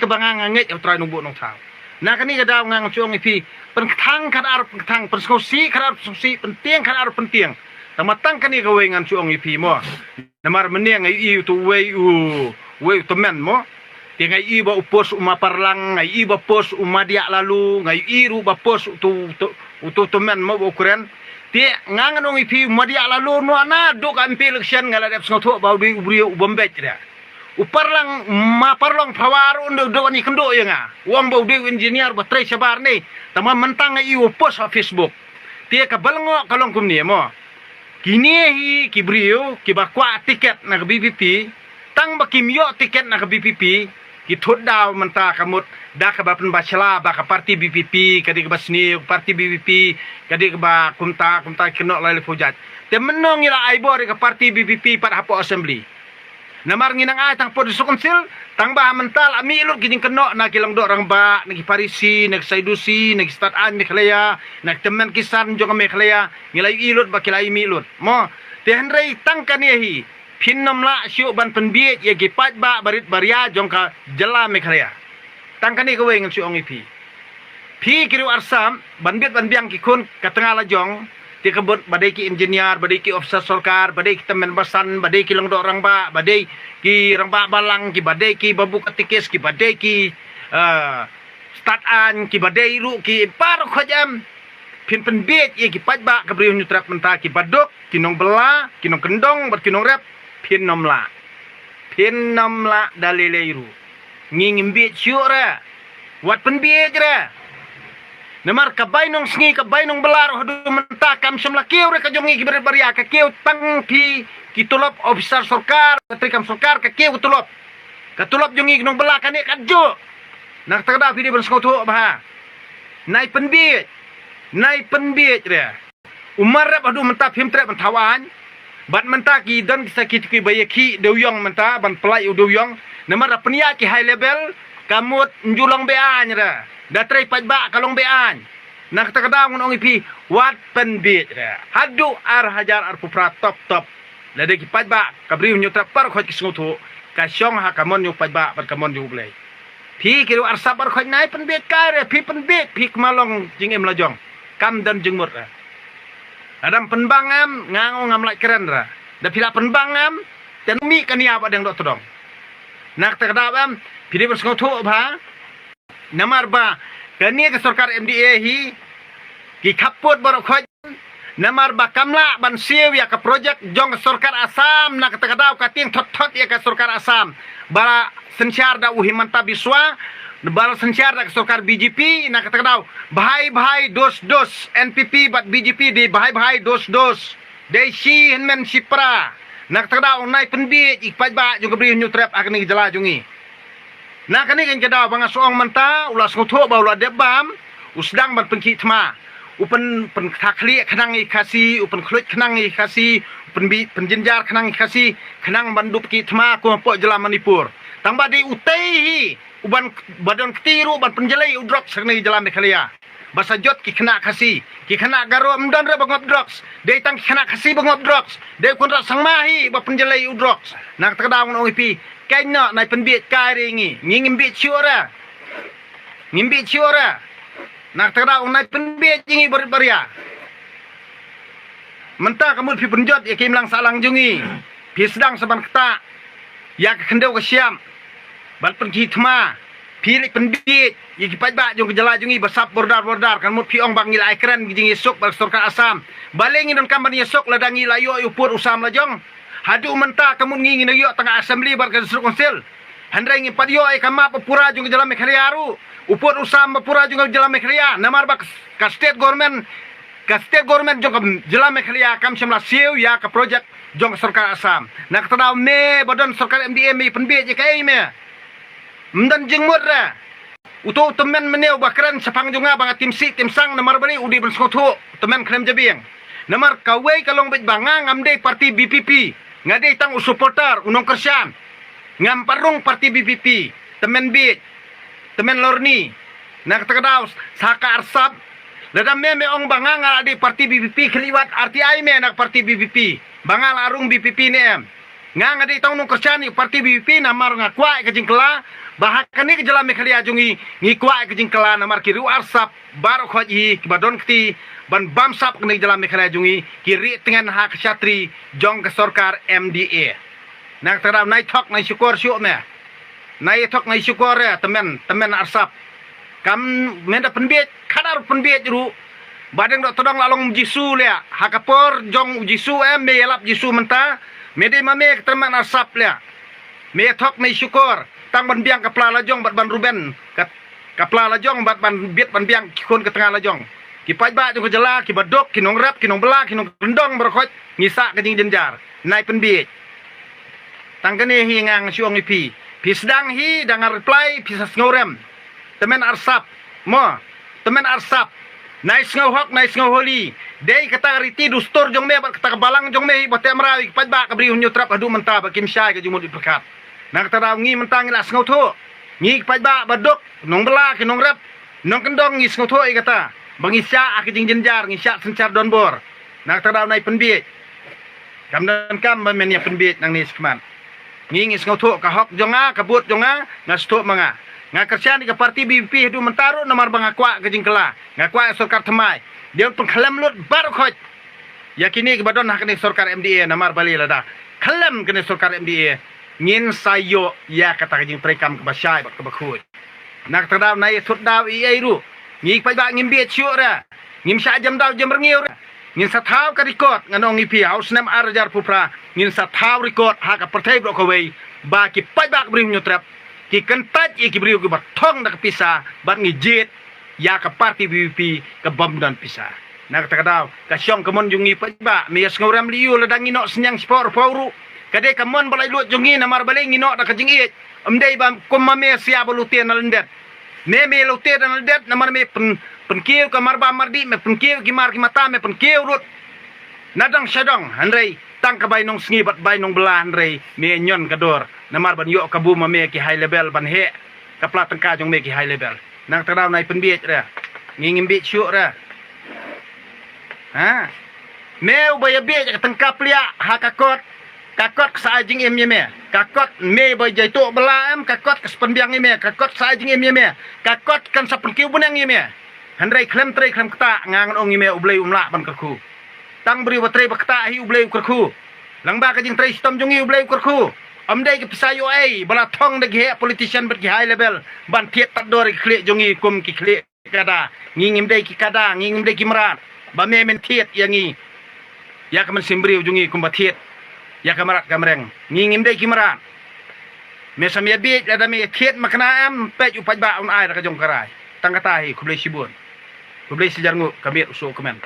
kebangan ngangit yang try nunggu nong tau. Nah kani kada ngang chuang ipi pentang kan ar pentang penskosi kan ar penskosi penting kan ar penting. Tamatang kani gawe ngan chuang ipi mo. Namar meneng ai tu wei tu men mo. Tingai i ba upos uma parlang ngai i ba pos uma dia lalu ngai i ru ba pos tu men mo ukuran. Ti ngang nong ipi uma dia lalu no ana do kan pe election ngala dep sngoto ba di ubri ubembet dia. Uparlang maparlang pawar undo do ni kendo ya nga wang bau de engineer ba trai sabar ni tama mentang i post sa Facebook tie ka balngo kalong kumni mo kini hi kibrio kibakwa tiket na BPP tang ba kimyo tiket na BPP ki thod daw menta kamut da ka ba pen bachala ba ka parti BPP kadi ka basni parti BPP kadi ka ba kumta keno lai fujat te menong ila aibo ka parti BPP pat hapo assembly namar nginang tang podis konsil tang bah mental ami ilut gining keno na kilang do rang ba nagi parisi nag saidusi nag start an meklaya nag temen kisan jong meklaya ngilai ilut ba kilai milut mo te henrei tang kanehi pinnom la syu ban penbiet ye gipat ba barit baria jong ka jela meklaya tang kani ko weng syu ong ipi pi kiru arsam ban biet ban biang ki kun ka tengah la jong ti kebut badai ki engineer badai ki officer sarkar badai ki temen basan badai ki lengdo orang ba badai ki rang ba balang ki badai ki babu ketikis ki badai ki start an ki badai ru ki par khojam pin pen bet ye ki paj ba kabri nyutrak menta ki badok ki nong bela ki nong kendong ber ki nong rep pin nom la dalileiru ngingim bet syura wat pen bet ra namar kabay nong sngi kabay nong belar hadu menta kam semla kieu re kajongi kiber baria ka kieu tang pi kitulop officer sarkar trikam sarkar ka kieu katulop jongi nong bela kane kadjo nak tada video ben skoto bah nai penbiet re umar rap hadu menta phim trep mentawan bat menta ki dan sakit ki bayaki deuyong menta ban pelai deuyong namar penia ki high level kamut njulong bean re datrai pajba kalong bean nak takadang ong ipi wat penbit hadu ar hajar ar pupra top lade ki pajba kabri nyutra par khoj ki snguthu ka syong ha kamon yu pajba par kamon yu blai pi kiru ar sabar khoj nai penbit kare pi penbit pi malong jing em lajong kam dan jengmur adam penbangam ngangong ngam lak keren ra da pila penbangam ten mi kania ba deng dok todong nak takadam pi de snguthu ba namar ba kani ke sarkar MDA hi ki khaput borok khoj namar ba kamla ban siew ya ka projek jong sarkar Assam na katakadaw ka ting thot ya ka sarkar Assam bala sensyar da uhimanta biswa bala sensyar da ka sarkar BJP na katakadaw bahai dos NPP bat BJP di bahai dos dei si henmen sipra na katakadaw nai penbit ikpaj ba jong kabri nyutrep akni jela jongi nah kani kan kada banga soong menta ulas ngutho ba ula debam usdang ban pengki thma upen pen thakli khnang i khasi upen khluj khnang i khasi upen bi penjinjar khnang i khasi khnang bandup ki thma ko po jela Manipur tangba di utei hi uban badan ketiru ban penjelai udrok sakni jela Meghalaya basa jot ki khna khasi ki khna garo amdan re bangop droks dei tang khna khasi bangop droks dei kun ra sangmahi ba penjelai udroks nak takadang ong ipi kanya nai penbit kai ringi ngimbit syura nak tera nai penbit jingi baria menta kamu pi penjot ya kimlang salang jungi pi sedang saban kata ya kendau ke siam ban pergi thma pi lik penbit ya ki pajba jung kejala jungi basap bordar kan mut pi ong bangil aikran jingi sok bal sarkar Assam baleng indon kamban sok ladangi layo upur usam lajong hadu menta kamu ngingi nagyo tengah assembly barkan suru konsil handrai ngi padio ai kama papura jung jala Meghalaya ru upur usam papura jung jala Meghalaya namar bak ka state government jung jala Meghalaya kam semla siu ya ka project jung sarkar Assam nak tadaw me badan sarkar MDA me penbit je kai me mdan jengmur ra uto temen meneu bakran sapang junga bang tim si tim sang namar bari udi ben skotho temen krem jabing namar kawai kalong bet banga ngamde parti BPP ngade tang supporter unong kersian ngam parung parti BPP temen bit temen lorni nak takadaw saka arsap ladam me ong banga ngade parti BPP keliwat RTI me nak parti BPP bangal arung BPP ne em Ngang adi tong nung kerjani parti BBP namar ngakwai ke jingkela bahkan ni kejalan mekhali ajungi ngikwai ke jingkela namar kiru arsap baru khoji kibadon kti ban bamsap ke jalan mekhali ajungi kiri tengan hak syatri jong ke sorkar MDA nak terap nai thok nai syukur syuk me nai thok nai syukur ya temen arsap kam menda penbiet kadar penbiet ru badeng dok todong lalong jisu le hakapor jong jisu me yalap jisu menta mede mame teman asap le me thok me syukur tang ban biang kapla lajong bat ban ruben kapla lajong bat ban biet ban biang kon ke tengah lajong ki pai ba jong jela ki badok ki nong rap ki nong bela ki nong kendong berkhot ngisa ke jing jenjar nai penbiet tang kene hi ngang syong ipi pi sedang hi dangar reply pi ngorem temen arsap mo temen arsap nais ngau hok nais ngau holi dei kata riti dustur jong me kata balang jong me bote merawi pajba kabri hunyo trap adu menta ba kim syai ke jumut berkat nak tara ngi mentang las ngau tho ngi pajba badok nong bela ki nong rap nong kendong ngi ngau tho i kata bangi sya ak jing jenjar ngi sya sencar donbor nak tara nai penbiet kam dan kam ba men ya penbiet nang ni skman ngi ngau tho ka hok jonga kabut jonga ngas tho manga nga kerjaan di parti BBP hidu mentaru nomor bangakwa ke jingkela ngakwa sorkar temai dia pengkalam lut baru khoj yakini ke badon hak ni sorkar MDA nomor bali lada kalam ke ni sorkar MDA ngin sayo ya kata ke jing trekam ke basyai ke bakhuj nak tadaw nai sut daw i ai ru ngi pai ba ngim biet syuk ra ngim sya jam daw jam rengiu ra ngin sathaw ka record nganong ipi haus nem arjar pupra ngin sathaw record hak partai bro ko wei ba ki pai ba bring nyutrap ki kentat ki beriu ke batong dak pisah bat ngijit ya ke parti BBP ke bom dan pisah nak takadaw ka syong kemon jungi pajba mias ngoram liu ladang inok senyang spor pauru kade kemon balai lut jungi namar balai inok dak jingit emdei bam kumame sia balutien nalendet ne me lutien nalendet namar me penkiu kamar ba mardi me penkiu ki mar ki mata me penkiu rut nadang syadong handrei tang ka bainong sngi bat bainong belah handrei me nyon kador namar ban yok kabu mame ki high level ban he kapla tengka jong me ki high level nang teraw nai penbiet ra ngingim biet syuk ra ha meu baya biet ka tengka plia hakakot kakot sa jing em me kakot me boy jaitu bela em kakot ke penbiang me kakot sa jing em me kakot kan sa penkiu bunang me handrai klem tre klem kata ngangon ong me ublei umla ban kerku tang beri watre bakta hi ublei kerku langba ka jing tre stom jongi ublei kerku amdai ke pisayo ai bala thong de ge politician ber high level ban thiet tat dor kle jongi kum ki kle kada ngingim dei ki kada ngingim dei ki marat ba me men thiet yangi ya ka men simbri jongi kum ba thiet ya ka marat kamreng ngingim dei ki marat me samia bi ada me thiet makna am pe upaj ba un ai ka jong karai tang kata hi kublei sibun kublei sejarngu kabir usul komen